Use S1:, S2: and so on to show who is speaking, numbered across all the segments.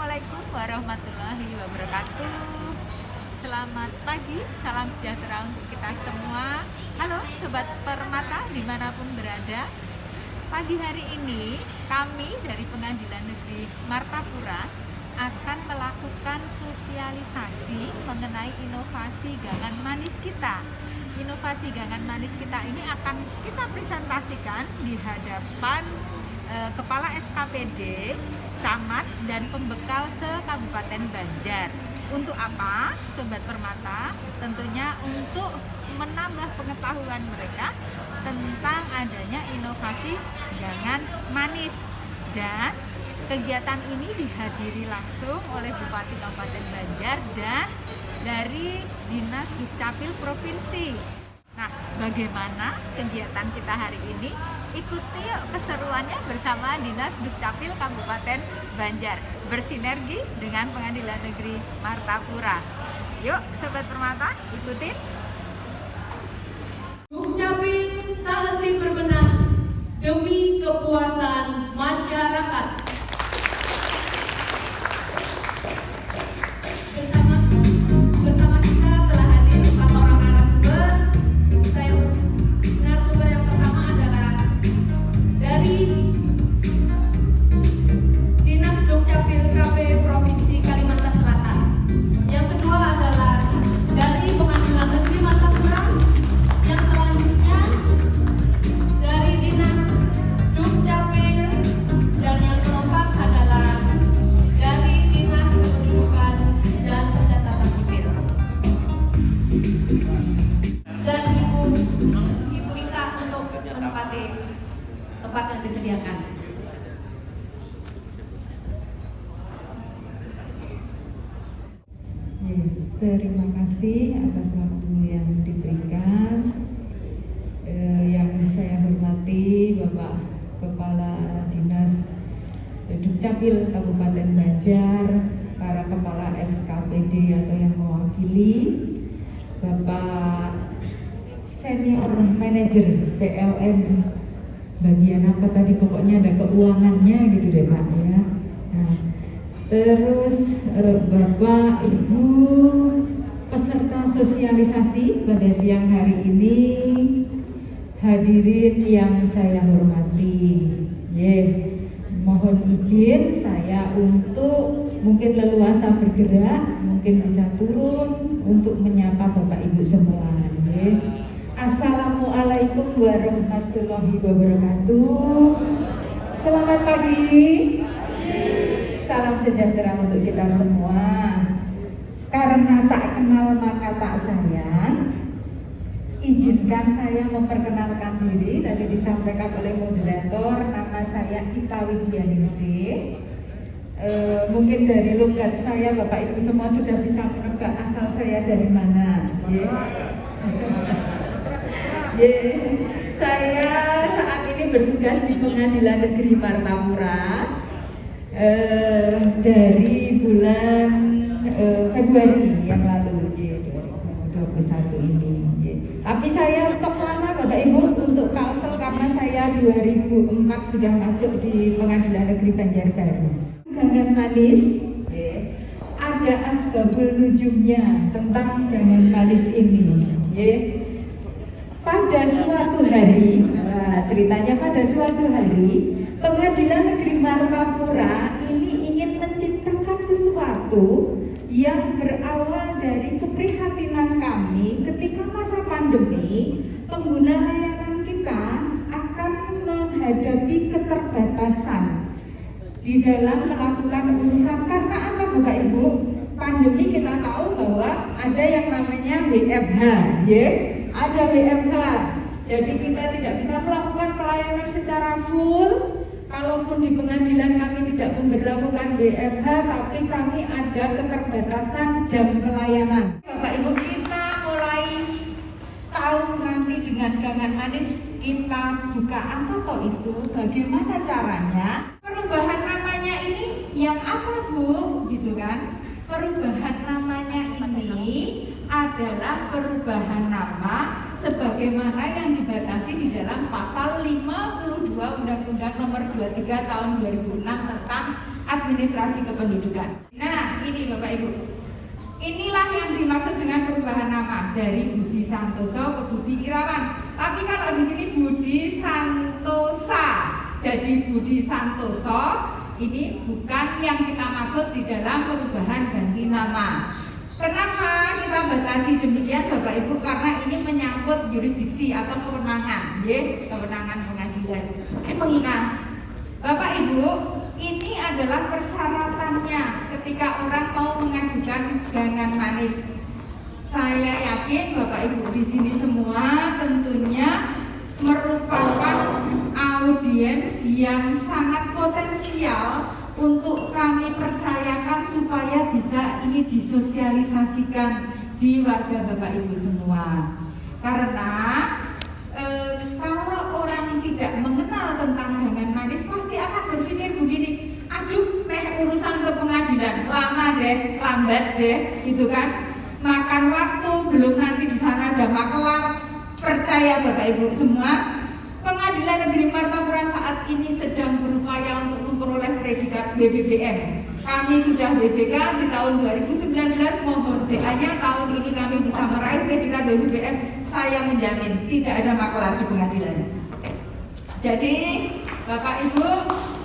S1: Assalamualaikum warahmatullahi wabarakatuh. Selamat pagi, salam sejahtera untuk kita semua. Halo Sobat Permata dimanapun berada. Pagi hari ini kami dari Pengadilan Negeri Martapura akan melakukan sosialisasi mengenai inovasi gangan manis kita. Inovasi gangan manis kita ini akan kita presentasikan di hadapan Kepala SKPD, Camat, dan pembekal se-Kabupaten Banjar. Untuk apa, Sobat Permata? Tentunya untuk menambah pengetahuan mereka tentang adanya inovasi gangan manis. Dan kegiatan ini dihadiri langsung oleh Bupati Kabupaten Banjar dan dari Dinas Dukcapil Provinsi. Nah, bagaimana kegiatan kita hari ini? Ikuti yuk keseruannya bersama Dinas Dukcapil Kabupaten Banjar bersinergi dengan Pengadilan Negeri Martapura. Yuk Sobat Permata, ikutin.
S2: Dukcapil tak henti berbenah demi kepuasan masyarakat. Bersama kita telah hadir 4 orang narasumber. Narasumber yang pertama adalah dari Dinas Dukcapil KB Provinsi Kalimantan Selatan. Yang kedua adalah dari Pengadilan Negeri Martapura. Yang selanjutnya dari Dinas Dukcapil, dan yang keempat adalah dari Dinas Kependudukan dan Pencatatan Sipil. Dan Ibu Ita untuk menempati tempat yang disediakan.
S3: Terima kasih atas waktu yang diberikan. Yang saya hormati Bapak Kepala Dinas Dukcapil Kabupaten Banjar, para Kepala SKPD atau yang mewakili, Bapak Senior Manager PLN bagian apa tadi, pokoknya ada keuangannya gitu deh Pak ya. Nah, terus Bapak Ibu peserta sosialisasi pada siang hari ini, hadirin yang saya hormati. Mohon izin saya untuk mungkin leluasa bergerak, mungkin bisa turun untuk menyapa Bapak Ibu semua. Assalamualaikum warahmatullahi wabarakatuh. Selamat pagi. Salam sejahtera untuk kita semua. Karena tak kenal maka tak sayang, izinkan saya memperkenalkan diri. Tadi disampaikan oleh moderator, nama saya Ita Widyaningsih. Mungkin dari logat saya Bapak Ibu semua sudah bisa menebak asal saya dari mana. Saya saat ini bertugas di Pengadilan Negeri Martapura dari bulan Februari yang lalu 2021 ini. Tapi saya stop lama Bapak Ibu untuk Kalsel karena saya 2004 sudah masuk di Pengadilan Negeri Banjarbaru. Gangan manis, ada asbabul nujumnya tentang gangan manis ini. Pada suatu hari, ceritanya pada suatu hari, Pengadilan Negeri Martapura ini ingin menciptakan sesuatu yang berawal dari keprihatinan kami ketika masa pandemi. Pengguna layanan kita akan menghadapi keterbatasan di dalam melakukan urusan. Karena apa Bapak Ibu? Pandemi kita tahu bahwa ada yang namanya WFH, ada WFH. Jadi kita tidak bisa melakukan pelayanan secara full. Kalaupun di pengadilan kami tidak memberlakukan WFH, tapi kami ada keterbatasan jam pelayanan. Bapak Ibu, kita mulai tahu nanti dengan gangan manis kita buka apa toh itu, bagaimana caranya. Perubahan namanya ini yang apa Bu? Gitu kan? Perubahan namanya ini adalah perubahan nama sebagaimana yang dibatasi di dalam pasal 52 Undang-Undang Nomor 23 Tahun 2006 tentang administrasi kependudukan. Nah, ini Bapak Ibu. Inilah yang dimaksud dengan perubahan nama dari Budi Santoso ke Budi Irawan. Tapi kalau di sini Budi Santosa, jadi Budi Santoso ini bukan yang kita maksud di dalam perubahan ganti nama. Kenapa kita batasi demikian Bapak Ibu? Karena ini menyangkut jurisdiksi atau kewenangan, kewenangan pengadilan. Mengingat Bapak Ibu, ini adalah persyaratannya ketika orang mau mengajukan gangan manis. Saya yakin Bapak Ibu di sini semua tentunya merupakan audiens yang sangat potensial untuk kami percayakan supaya bisa ini disosialisasikan di warga Bapak Ibu semua. Karena kalau orang tidak mengenal tentang gangan manis pasti akan berpikir begini, aduh urusan ke pengadilan lama deh, lambat deh, gitu kan, makan waktu, belum nanti di sana ada makelar. Percaya Bapak Ibu semua, Pengadilan Negeri Martapura saat ini sedang berupaya untuk memperoleh predikat BBBM. Kami sudah BBK di tahun 2019, mohon doanya tahun ini kami bisa meraih predikat BBBM. Saya menjamin tidak ada makelar di pengadilan. Jadi Bapak Ibu,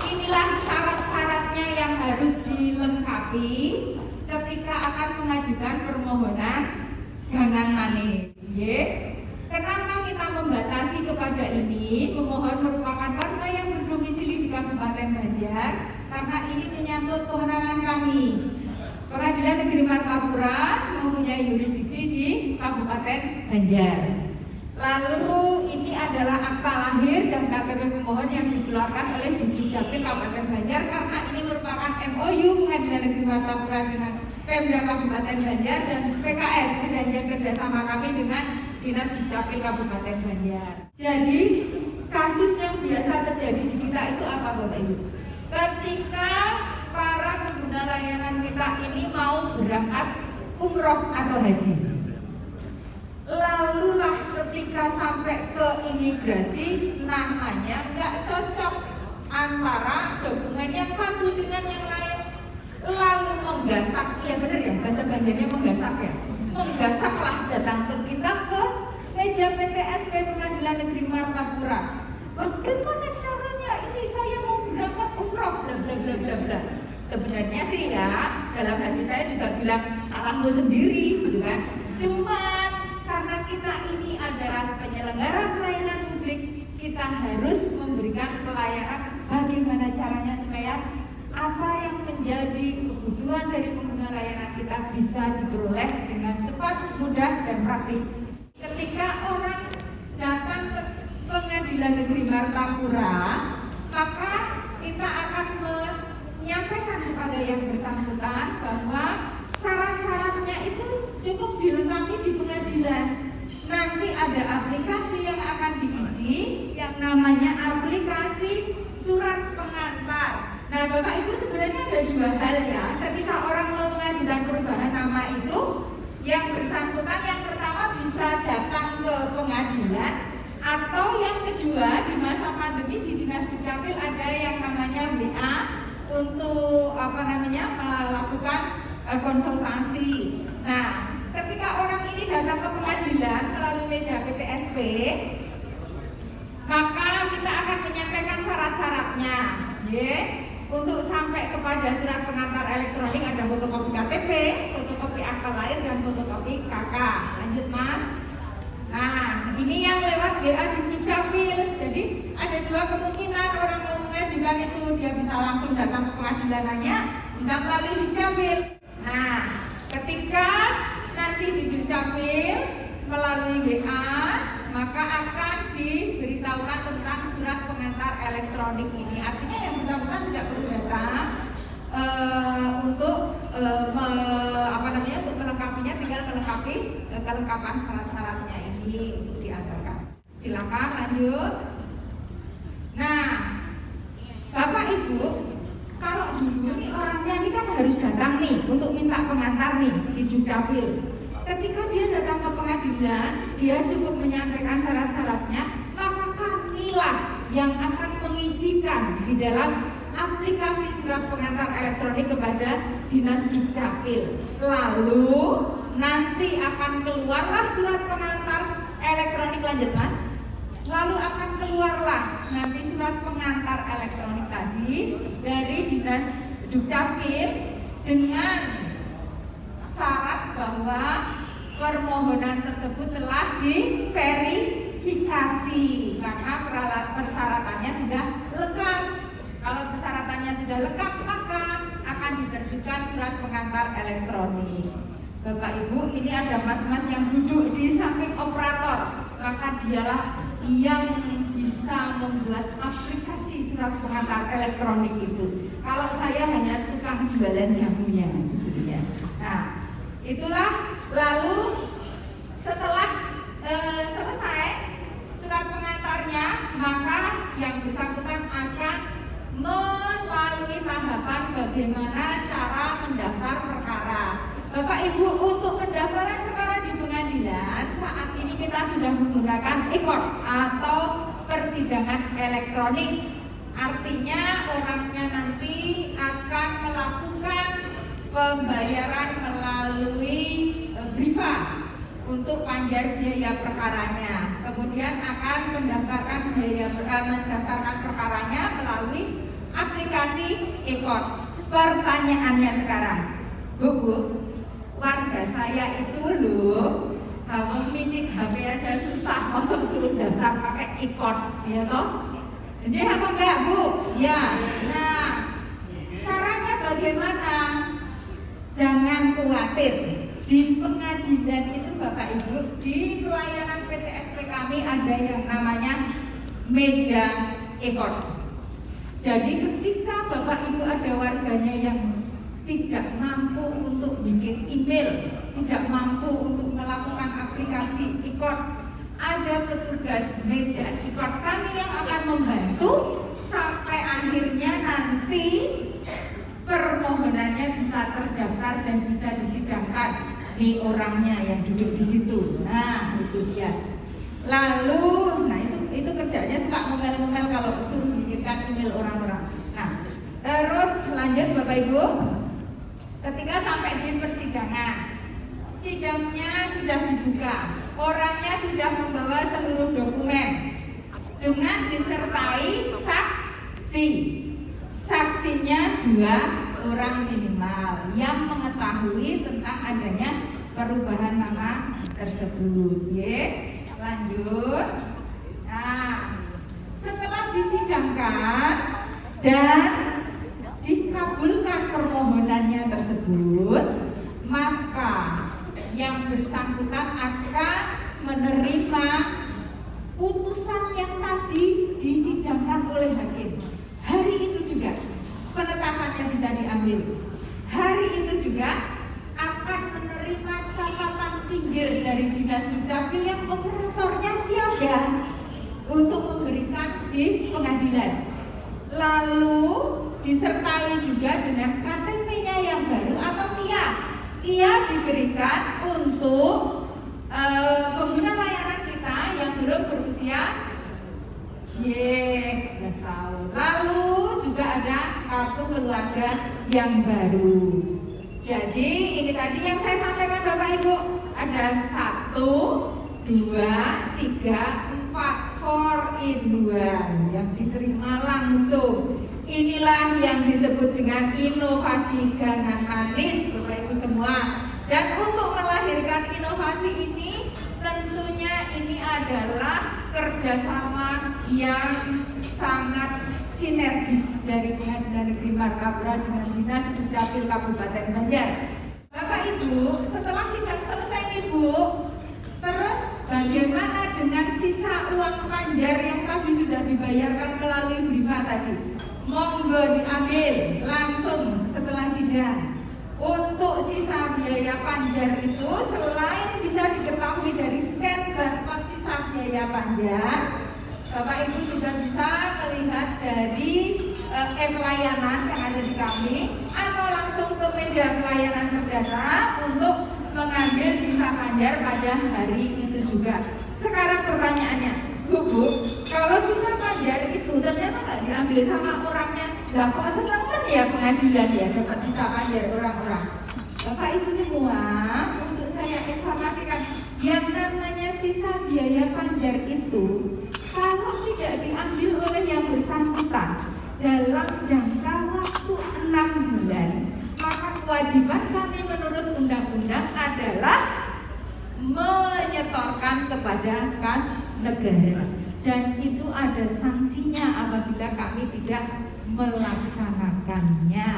S3: inilah syarat-syaratnya yang harus dilengkapi ketika akan mengajukan permohonan gangan manis. Kenapa kita membatasi kepada ini? Pemohon merupakan warga yang berdomisili di Kabupaten Banjar karena ini menyangkut kewenangan kami. Pengadilan Negeri Martapura mempunyai yurisdiksi di Kabupaten Banjar. Lalu ini adalah akta lahir dan KTP pemohon yang dikeluarkan oleh Disduk Capil Kabupaten Banjar karena ini merupakan MOU Pengadilan Negeri Martapura dengan Pemda Kabupaten Banjar dan PKS, perjanjian kerjasama kami dengan Dinas Dukcapil Kabupaten Banjar. Jadi kasus yang biasa terjadi di kita itu apa Bapak Ibu? Ketika para pengguna layanan kita ini mau berangkat umroh atau haji, lalulah ketika sampai ke imigrasi namanya nggak cocok antara dokumen yang satu dengan yang lain, lalu menggasak, ya bener ya bahasa Banjarnya menggasak ya, menggasaklah datang ke kita ke meja PTSP Pengadilan Negeri Martapura. Bagaimana caranya ini saya mau berangkat umroh bla bla bla bla bla. Sebenarnya sih ya dalam hati saya juga bilang salahmu sendiri gitu kan. Cuman karena kita ini adalah penyelenggara pelayanan publik, kita harus memberikan pelayanan bagaimana caranya supaya apa yang menjadi kebutuhan dari pengguna layanan kita bisa diperoleh dengan cepat, mudah, dan praktis. Ketika orang datang ke Pengadilan Negeri Martapura, maka kita akan menyampaikan kepada yang bersangkutan bahwa syarat-syaratnya itu cukup dilengkapi di pengadilan. Nanti ada aplikasi yang akan diisi yang namanya aplikasi surat pengantar. Nah Bapak Ibu sebenarnya ada dua hal ya ketika orang mau mengajukan perubahan nama itu. Yang bersangkutan yang pertama bisa datang ke pengadilan, atau yang kedua di masa pandemi di Dinas Dukcapil ada yang namanya WA untuk melakukan konsultasi. Nah ketika orang ini datang ke pengadilan melalui meja PTSP, maka kita akan menyampaikan syarat-syaratnya. Untuk sampai kepada surat pengantar elektronik ada fotokopi KTP, fotokopi akta lahir, dan fotokopi KK. Lanjut Mas. Nah ini yang lewat WA Disduk Capil. Jadi ada dua kemungkinan orang mau mengajukan itu, dia bisa langsung datang ke pengadilannya, bisa melalui Dukcapil. Nah ketika nanti di Dukcapil melalui WA, maka akan diberitahukan tentang surat pengantar elektronik ini. Artinya yang bersangkutan tidak perlu datang untuk untuk melengkapinya, tinggal melengkapi kelengkapan syarat-syaratnya ini untuk diantarkan. Silakan lanjut. Nah, Bapak Ibu, kalau dulu nih orangnya ini kan harus datang nih untuk minta pengantar nih di Dukcapil. Ketika dia datang ke pengadilan, dia cukup menyampaikan syarat-syaratnya, maka kamilah yang akan mengisikan di dalam aplikasi surat pengantar elektronik elektronik kepada Dinas Dukcapil. Lalu nanti akan keluarlah surat pengantar elektronik, lanjut Mas. Lalu akan keluarlah nanti surat pengantar elektronik tadi dari Dinas Dukcapil dengan syarat bahwa permohonan tersebut telah diverifikasi karena persyaratannya sudah lengkap. Kalau persyaratannya sudah lengkap, maka akan diterbitkan surat pengantar elektronik. Bapak Ibu, ini ada mas-mas yang duduk di samping operator, maka dialah yang bisa membuat aplikasi surat pengantar elektronik itu. Kalau saya hanya tukang jualan jamunya, gitu ya. Nah, itulah. Lalu setelah selesai surat pengantarnya, maka yang bersangkutan akan melalui tahapan bagaimana cara mendaftar perkara. Bapak Ibu, untuk pendaftaran perkara di pengadilan saat ini kita sudah menggunakan e-court atau persidangan elektronik. Artinya orangnya nanti akan melakukan pembayaran melalui Briva untuk panjar biaya perkaranya. Kemudian akan mendaftarkan perkaranya melalui aplikasi e-court. Pertanyaannya sekarang, Bu, warga saya itu loh, kalau micik HP aja susah, masuk suruh daftar pakai e-court, ya toh? Jadi apa enggak, Bu? Ya. Nah, caranya bagaimana? Jangan khawatir. Di pengadilan itu Bapak Ibu, di pelayanan PTSP kami ada yang namanya meja e-court. Jadi ketika Bapak Ibu ada warganya yang tidak mampu untuk bikin email, tidak mampu untuk melakukan aplikasi e-court, ada petugas meja e-court kami yang akan membantu sampai akhirnya nanti permohonannya bisa terdaftar dan bisa disidangkan di orangnya yang duduk di situ. Nah, itu dia. Lalu, nah itu kerjanya suka ngomel-ngomel kalau suruh bikinkan email orang-orang. Nah, terus lanjut Bapak Ibu. Ketika sampai di persidangan, sidangnya sudah dibuka, orangnya sudah membawa seluruh dokumen dengan disertai saksi. Saksinya 2 orang minimal yang mengetahui tentang adanya perubahan nama tersebut. Lanjut. Nah, setelah disidangkan dan dikabulkan permohonannya tersebut, maka yang bersangkutan akan menerima putusan yang tadi disidangkan oleh hakim. Hari itu juga penetapannya bisa diambil. Hari itu juga akan menerima catatan pinggir dari Dinas Dukcapil yang operatornya siaga untuk memberikan di pengadilan. Lalu disertai juga dengan KTP-nya yang baru atau KIA. KIA diberikan untuk pengguna layanan kita yang belum berusia 12 tahun. Lalu juga ada kartu keluarga yang baru. Jadi ini tadi yang saya sampaikan Bapak Ibu, ada 1, 2, 3, 4 4 in 1 yang diterima langsung. Inilah yang disebut dengan inovasi gangan manis Bapak Ibu semua. Dan untuk melahirkan inovasi ini tentunya ini adalah kerjasama yang sangat sinergis dari Pengadilan Negeri Martapura dengan Dinas Dukcapil Kabupaten Banjar. Bapak Ibu, setelah sidang selesai nih Bu, terus bagaimana dengan sisa uang panjar yang tadi sudah dibayarkan melalui Briva tadi? Monggo diambil langsung setelah sidang. Untuk sisa biaya panjar itu selain bisa diketahui dari scan barcode sisa biaya panjar, Bapak Ibu juga bisa melihat dari e-pelayanan yang ada di kami atau langsung ke meja pelayanan perdata untuk mengambil sisa panjar pada hari itu juga. Sekarang pertanyaannya, Bu, kalau sisa Panjar itu ternyata nggak diambil sama orangnya, lah kok seneng ya pengadilan ya dapat sisa Panjar orang-orang. Bapak Ibu semua, untuk saya informasikan, yang namanya sisa biaya Panjar itu kalau tidak diambil oleh yang bersangkutan dalam jangka waktu 6 bulan, maka kewajiban kami menurut undang-undang adalah menyetorkan kepada kas negara, dan itu ada sanksinya apabila kami tidak melaksanakannya.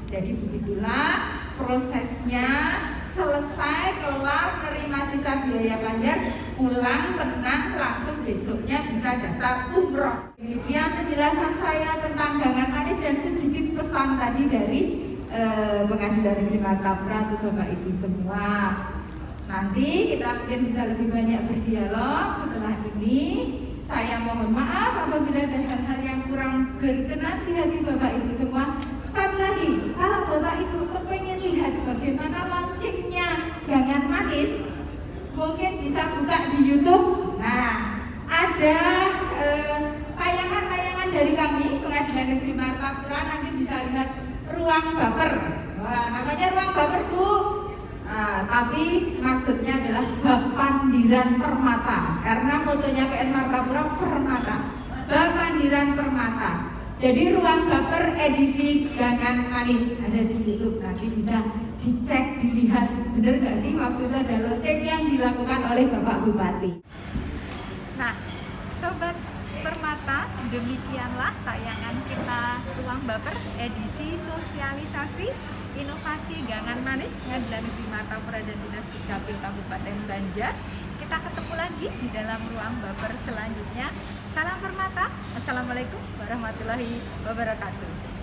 S3: Jadi begitulah prosesnya. Selesai, kelar, menerima sisa biaya Panjar, pulang tenang, langsung besoknya bisa daftar umroh. Demikian penjelasan saya tentang gangan manis dan sedikit pesan tadi dari Pengadilan Negeri Martapura untuk Bapak Ibu semua. Nanti kita mungkin bisa lebih banyak berdialog setelah ini. Saya mohon maaf apabila ada hal-hal yang kurang berkenan di hati Bapak Ibu semua. Satu lagi, kalau Bapak Ibu pengen lihat bagaimana launchingnya gangan manis, mungkin bisa buka di YouTube. Nah, ada tayangan-tayangan dari kami Pengadilan Negeri Martapura, nanti bisa lihat ruang baper. Wah, namanya ruang baper, Bu. Tapi maksudnya adalah Bapandiran Permata, karena motonya PN Martapura Permata, Bapandiran Permata. Jadi ruang baper edisi gangan manis ada di YouTube, nanti bisa dicek, dilihat bener nggak sih waktu itu ada launching yang dilakukan oleh Bapak Bupati.
S1: Nah, Sobat Permata, demikianlah tayangan kita ruang baper edisi sosialisasi inovasi gangan manis Pengadilan Negeri Martapura dan Dinas Dukcapil Kabupaten Banjar. Kita ketemu lagi di dalam ruang baper selanjutnya. Salam Permata. Assalamualaikum warahmatullahi wabarakatuh.